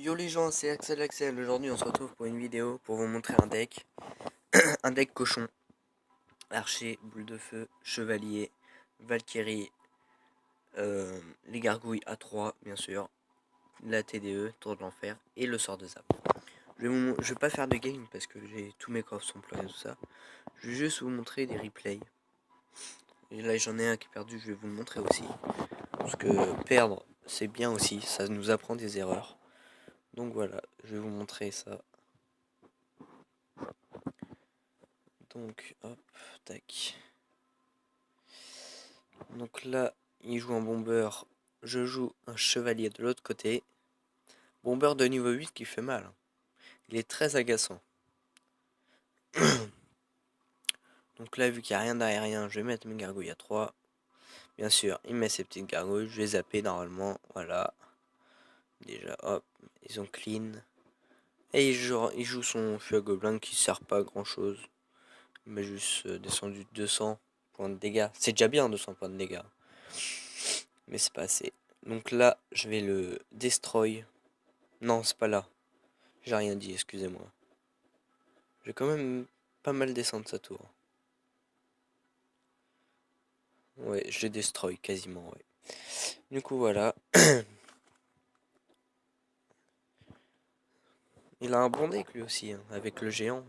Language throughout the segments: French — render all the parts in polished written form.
Yo les gens, c'est Axel. Aujourd'hui on se retrouve pour une vidéo pour vous montrer un deck. Un deck cochon. Archer, boule de feu, chevalier, Valkyrie, les gargouilles A3 bien sûr, la TDE, tour de l'enfer et le sort de zap. Je vais pas faire de game parce que tous mes coffres sont pleins et tout ça. Je vais juste vous montrer des replays. Et là j'en ai un qui est perdu, je vais vous le montrer aussi. Parce que perdre c'est bien aussi, ça nous apprend des erreurs. Donc voilà, je vais vous montrer ça. Donc hop, tac. Donc là, il joue un bomber, je joue un chevalier de l'autre côté. Bomber de niveau 8 qui fait mal. Il est très agaçant. Donc là, vu qu'il n'y a rien d'aérien, je vais mettre mes gargouilles à 3. Bien sûr, il met ses petites gargouilles, je vais zapper normalement. Voilà. Déjà, hop, ils ont clean. Et il joue son feu à gobelin qui sert pas à grand chose. Il m'a juste descendu 200 points de dégâts. C'est déjà bien 200 points de dégâts. Mais c'est pas assez. Donc là, je vais le destroy. Non, c'est pas là. J'ai rien dit, excusez-moi. Je vais quand même pas mal descendre sa tour. Ouais, je le destroy quasiment, ouais. Du coup, voilà. Il a un bon deck lui aussi, hein, avec le géant.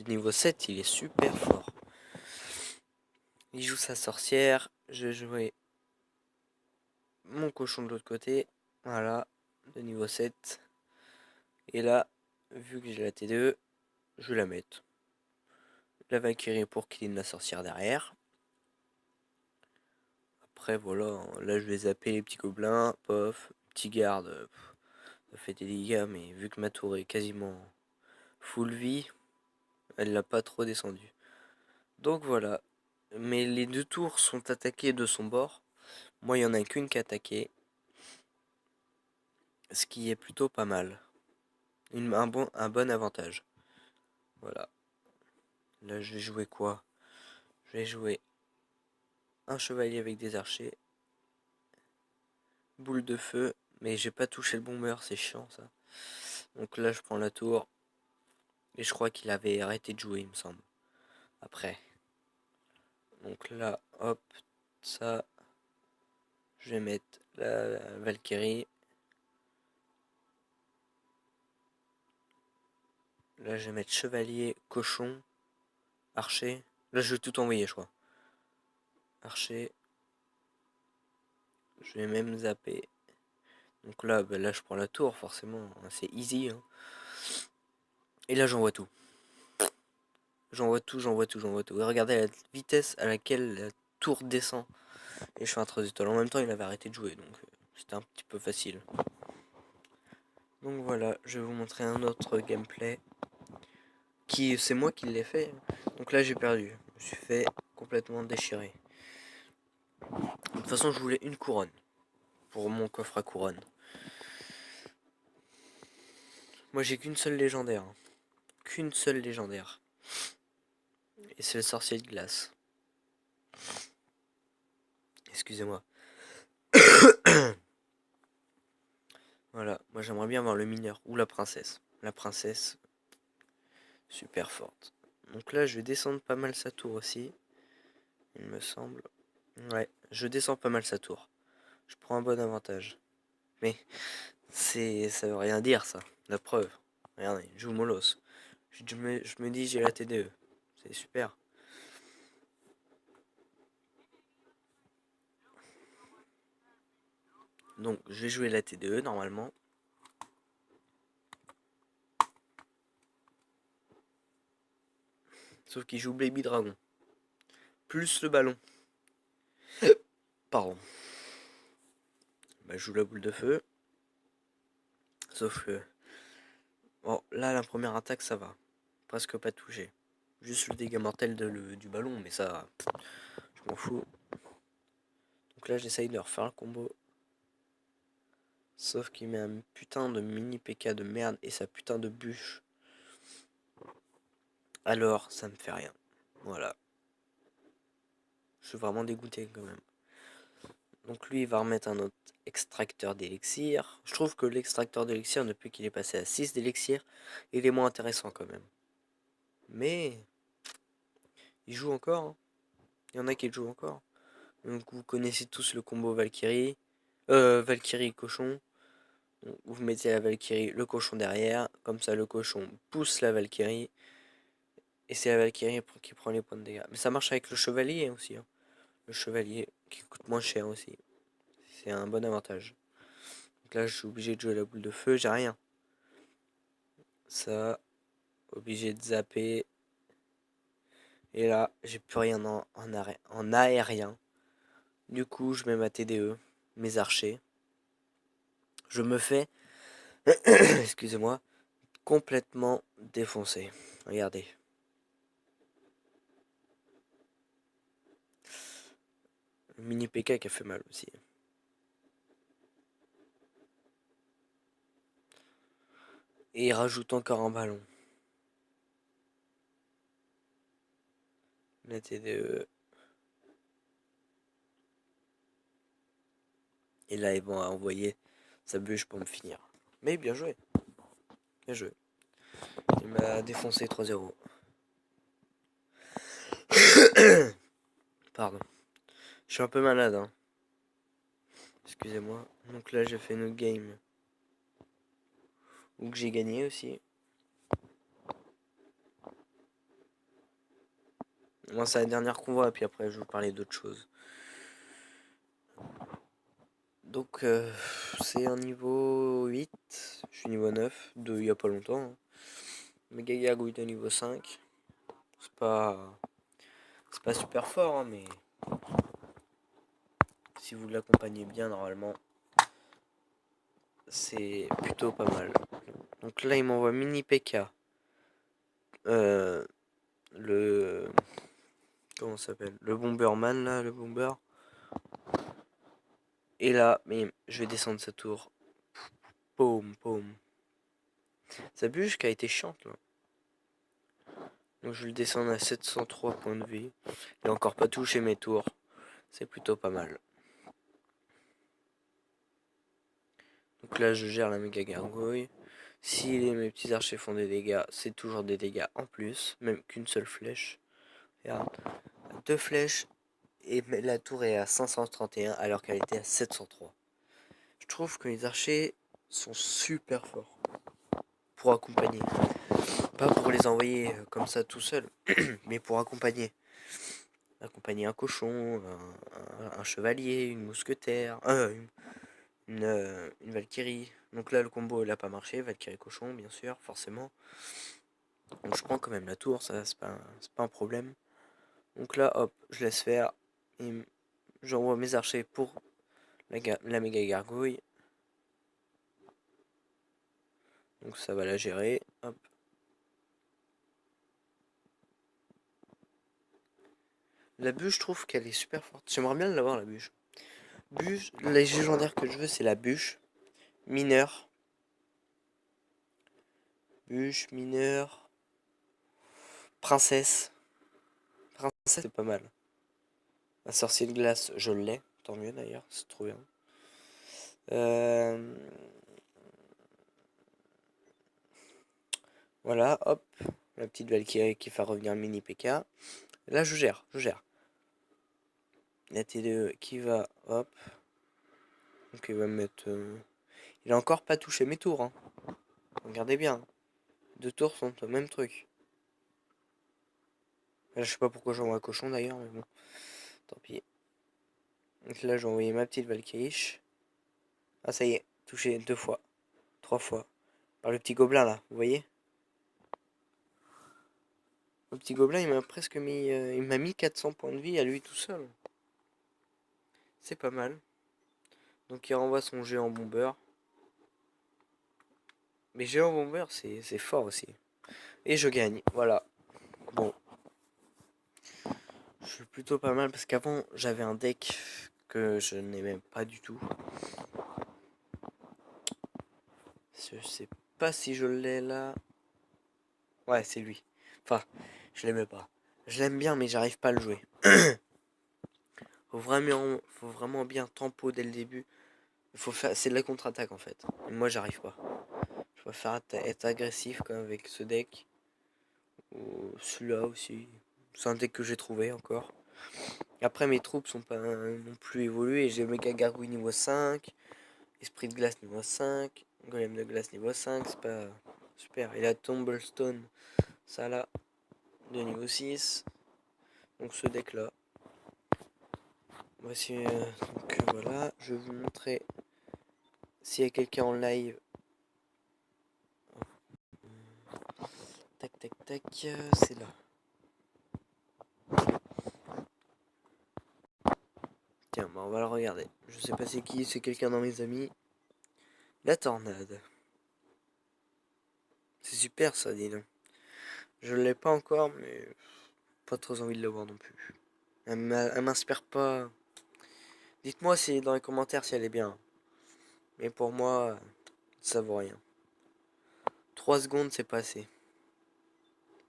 Niveau 7, il est super fort. Il joue sa sorcière. Je vais jouer mon cochon de l'autre côté. Voilà, de niveau 7. Et là, vu que j'ai la T2, je vais la mettre. La Valkyrie pour clean la sorcière derrière. Après, voilà, là je vais zapper les petits gobelins. Pof, petit garde. Ça fait des dégâts, mais vu que ma tour est quasiment full vie, elle l'a pas trop descendu. Donc voilà. Mais les deux tours sont attaquées de son bord. Moi, il n'y en a qu'une qui est attaquée. Ce qui est plutôt pas mal. Un bon avantage. Voilà. Là, je vais jouer quoi? Je vais jouer un chevalier avec des archers. Boule de feu. Mais j'ai pas touché le bomber, c'est chiant ça. Donc là, je prends la tour. Et je crois qu'il avait arrêté de jouer, il me semble. Après. Donc là, hop, ça. Je vais mettre la Valkyrie. Là, je vais mettre chevalier, cochon, archer. Là, je vais tout envoyer, je crois. Archer. Je vais même zapper. Donc là, là je prends la tour, forcément. C'est easy. Hein. Et là, j'envoie tout. J'envoie tout. Et regardez la vitesse à laquelle la tour descend. Et je fais un 3 étoiles. En même temps, il avait arrêté de jouer, donc c'était un petit peu facile. Donc voilà, je vais vous montrer un autre gameplay. C'est moi qui l'ai fait. Donc là, j'ai perdu. Je me suis fait complètement déchirer. De toute façon, je voulais une couronne. Pour mon coffre à couronne. Moi, j'ai qu'une seule légendaire. Hein. Qu'une seule légendaire. Et c'est le sorcier de glace. Excusez-moi. Voilà, moi j'aimerais bien avoir le mineur ou la princesse. La princesse, super forte. Donc là, je vais descendre pas mal sa tour aussi. Il me semble. Ouais, je descends pas mal sa tour. Je prends un bon avantage. Mais ça veut rien dire ça. La preuve. Regardez, je joue Molos. Je me dis j'ai la TDE. C'est super. Donc je vais jouer la TDE normalement. Sauf qu'il joue Baby Dragon. Plus le ballon. Pardon. Bah, je joue la boule de feu. Sauf que... Bon, là, la première attaque, ça va. Presque pas touché. Juste le dégât mortel du ballon, mais ça... Je m'en fous. Donc là, j'essaye de refaire le combo. Sauf qu'il met un putain de mini PK de merde et sa putain de bûche. Alors, ça me fait rien. Voilà. Je suis vraiment dégoûté quand même. Donc lui, il va remettre un autre extracteur d'élixir. Je trouve que l'extracteur d'élixir, depuis qu'il est passé à 6 d'élixir, il est moins intéressant quand même. Mais il joue encore, hein. Il y en a qui le jouent encore. Donc vous connaissez tous le combo Valkyrie. Valkyrie cochon. Donc, vous mettez la Valkyrie, le cochon derrière. Comme ça, le cochon pousse la Valkyrie. Et c'est la Valkyrie qui prend les points de dégâts. Mais ça marche avec le chevalier aussi, hein. Le chevalier qui coûte moins cher aussi. C'est un bon avantage. Donc là, je suis obligé de jouer la boule de feu. J'ai rien. Ça, obligé de zapper. Et là, j'ai plus rien en aérien. Du coup, je mets ma TDE, mes archers. Je me fais, excusez-moi, complètement défoncer. Regardez. Le mini PK qui a fait mal aussi. Et il rajoute encore un ballon. La TDE. Et là, ils vont envoyer sa bûche pour me finir. Mais bien joué. Bien joué. Il m'a défoncé 3-0. Pardon. Je suis un peu malade, hein. Excusez-moi. Donc là, j'ai fait une game où j'ai gagné aussi. Moi, c'est la dernière convoi, et puis après, je vais vous parler d'autre chose. Donc, c'est un niveau 8. Je suis niveau 9, de il y a pas longtemps, hein. Méga Gargouille de niveau 5. C'est pas, c'est pas super fort, hein, mais si vous l'accompagnez bien, normalement, c'est plutôt pas mal. Donc là, il m'envoie Mini PK. Euh, le. Comment ça s'appelle? Le Bomberman, là, le Bomber. Et là, je vais descendre sa tour. Boum, boum. Sa bûche qui a été chiante, là. Donc je vais le descendre à 703 points de vie. Il a encore pas touché mes tours. C'est plutôt pas mal. Donc là, je gère la méga gargouille. Si mes petits archers font des dégâts, c'est toujours des dégâts en plus. Même qu'une seule flèche. Regarde. 2 flèches. Et la tour est à 531 alors qu'elle était à 703. Je trouve que les archers sont super forts pour accompagner. Pas pour les envoyer comme ça tout seul, mais pour accompagner. Accompagner un cochon, un chevalier, une mousquetaire, une Valkyrie. Donc là, le combo n'a pas marché. Valkyrie cochon, bien sûr, forcément. Donc je prends quand même la tour, ça c'est pas un problème. Donc là, hop, je laisse faire. J'envoie mes archers pour la méga gargouille. Donc ça va la gérer. Hop. La bûche, je trouve qu'elle est super forte. J'aimerais bien l'avoir, la bûche. Bûche, les légendaires que je veux, c'est la bûche. Mineur. Bûche, mineur. Princesse. Princesse, c'est pas mal. Un sorcier de glace, je l'ai. Tant mieux d'ailleurs, c'est trop bien. Voilà, hop. La petite Valkyrie qui fait revenir mini PK. Là, je gère. La T2 qui va, hop. Donc il va me mettre... Il a encore pas touché mes tours, hein. Regardez bien. 2 tours sont au même truc. Là, je sais pas pourquoi j'envoie un cochon d'ailleurs, mais bon. Tant pis. Donc là, j'ai envoyé ma petite Valkyrie. Ah, ça y est. Touché 2 fois. 3 fois. Par le petit gobelin là, vous voyez? Le petit gobelin, il m'a presque mis... il m'a mis 400 points de vie à lui tout seul. C'est pas mal. Donc il renvoie son géant bomber. Mais géant bomber, c'est fort aussi. Et je gagne, voilà. Bon. Je suis plutôt pas mal parce qu'avant, j'avais un deck que je n'aimais pas du tout. Je sais pas si je l'ai là. Ouais, c'est lui. Enfin, je l'aimais pas. Je l'aime bien, mais j'arrive pas à le jouer. Faut vraiment bien tempo dès le début. C'est de la contre-attaque en fait. Et moi j'arrive pas. Je préfère être agressif comme avec ce deck. Ou celui-là aussi. C'est un deck que j'ai trouvé encore. Après mes troupes sont pas non plus évoluées. J'ai Mega Gargouille niveau 5. Esprit de glace niveau 5. Golem de glace niveau 5. C'est pas super. Et la Tumblestone. Ça là. De niveau 6. Donc ce deck là. Voici. Voilà. Je vais vous montrer. S'il y a quelqu'un en live. Tac tac tac. C'est là. Tiens, bah on va le regarder. Je sais pas c'est qui, c'est quelqu'un dans mes amis. La tornade. C'est super ça, dis donc. Je l'ai pas encore, mais pas trop envie de le voir non plus. Elle m'inspire pas. Dites-moi si dans les commentaires si elle est bien. Mais pour moi, ça vaut rien. 3 secondes, c'est pas assez.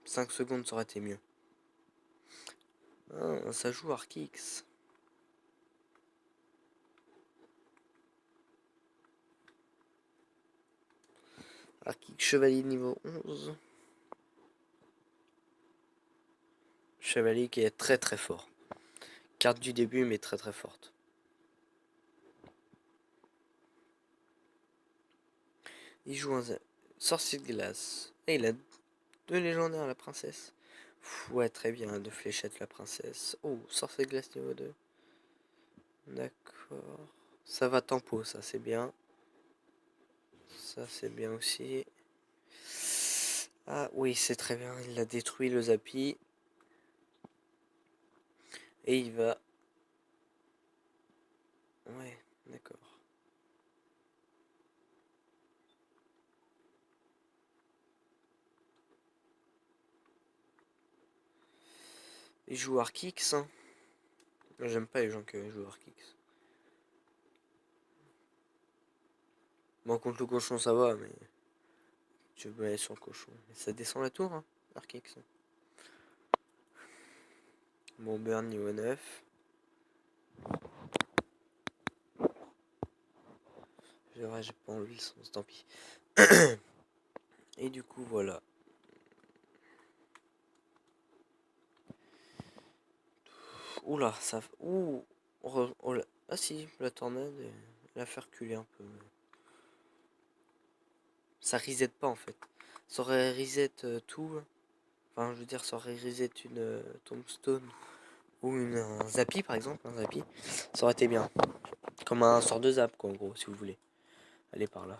5 secondes, ça aurait été mieux. Ah, ça joue Arkix. Arkix chevalier niveau 11. Chevalier qui est très très fort. Carte du début, mais très très forte. Il joue un sorcier de glace. Et il a 2 légendaires, la princesse. Ouais, très bien, 2 fléchettes, la princesse. Oh, sorcier de glace niveau 2. D'accord. Ça va tempo, ça c'est bien. Ça c'est bien aussi. Ah oui, c'est très bien. Il a détruit le Zapi. Et il va... Ouais, d'accord. Il joue Arkix. Hein. J'aime pas les gens qui jouent Arkix. Bon, contre le cochon, ça va, mais... Tu peux aller sur le cochon. Mais ça descend la tour, hein, Arkix. Bon, burn niveau 9. J'ai pas enlevé le sens, tant pis. Et du coup, voilà. Oula, ça... Ouh. Oh là. Ah si, la tornade, elle a fait reculer un peu. Ça reset pas en fait. Ça aurait reset tout. Enfin, je veux dire, ça aurait reset une tombstone ou un zappy par exemple. Un zappy. Ça aurait été bien. Comme un sort de zap, quoi, en gros, si vous voulez. Allez par là.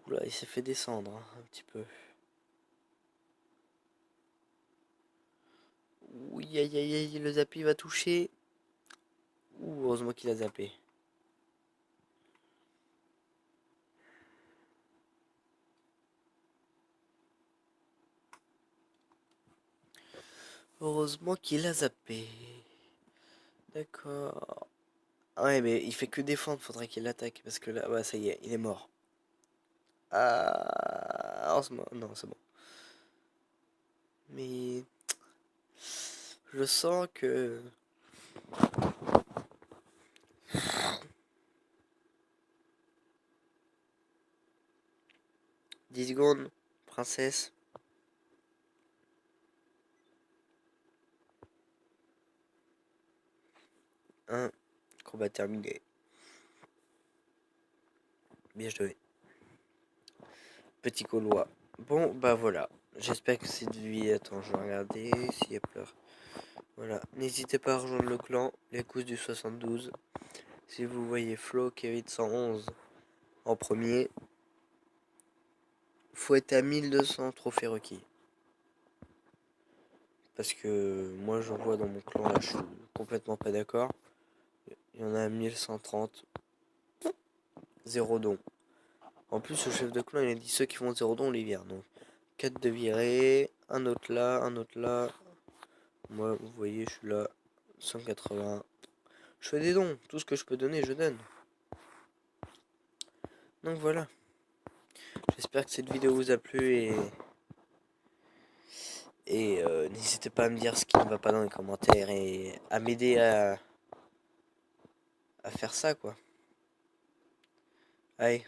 Oula, il s'est fait descendre hein, un petit peu. Oui, aïe aïe aïe, le zappy va toucher. Ouh, heureusement qu'il a zappé. Heureusement qu'il a zappé. D'accord. Ouais, mais il fait que défendre, faudrait qu'il attaque. Parce que là, ouais, ça y est, il est mort. Ah, heureusement, non, c'est bon. Mais je sens que 10 secondes, princesse. 1, combat terminé. Bien joué. Petit Gaulois. Bon, bah voilà. J'espère que cette vidéo... Attends, je vais regarder s'il y a peur. Voilà. N'hésitez pas à rejoindre le clan, les coups du 72. Si vous voyez Flo, Kevin 111 en premier, faut être à 1200 trophées requis. Parce que moi, je vois dans mon clan, là, je suis complètement pas d'accord. Il y en a 1130. 0 don. En plus, le chef de clan, il a dit ceux qui font 0 don, on les vire. Donc, 4 de virer, un autre là, un autre là. Moi, vous voyez, je suis là, 180. Je fais des dons, tout ce que je peux donner, je donne. Donc voilà. J'espère que cette vidéo vous a plu Et n'hésitez pas à me dire ce qui ne va pas dans les commentaires et à m'aider à faire ça quoi. Allez.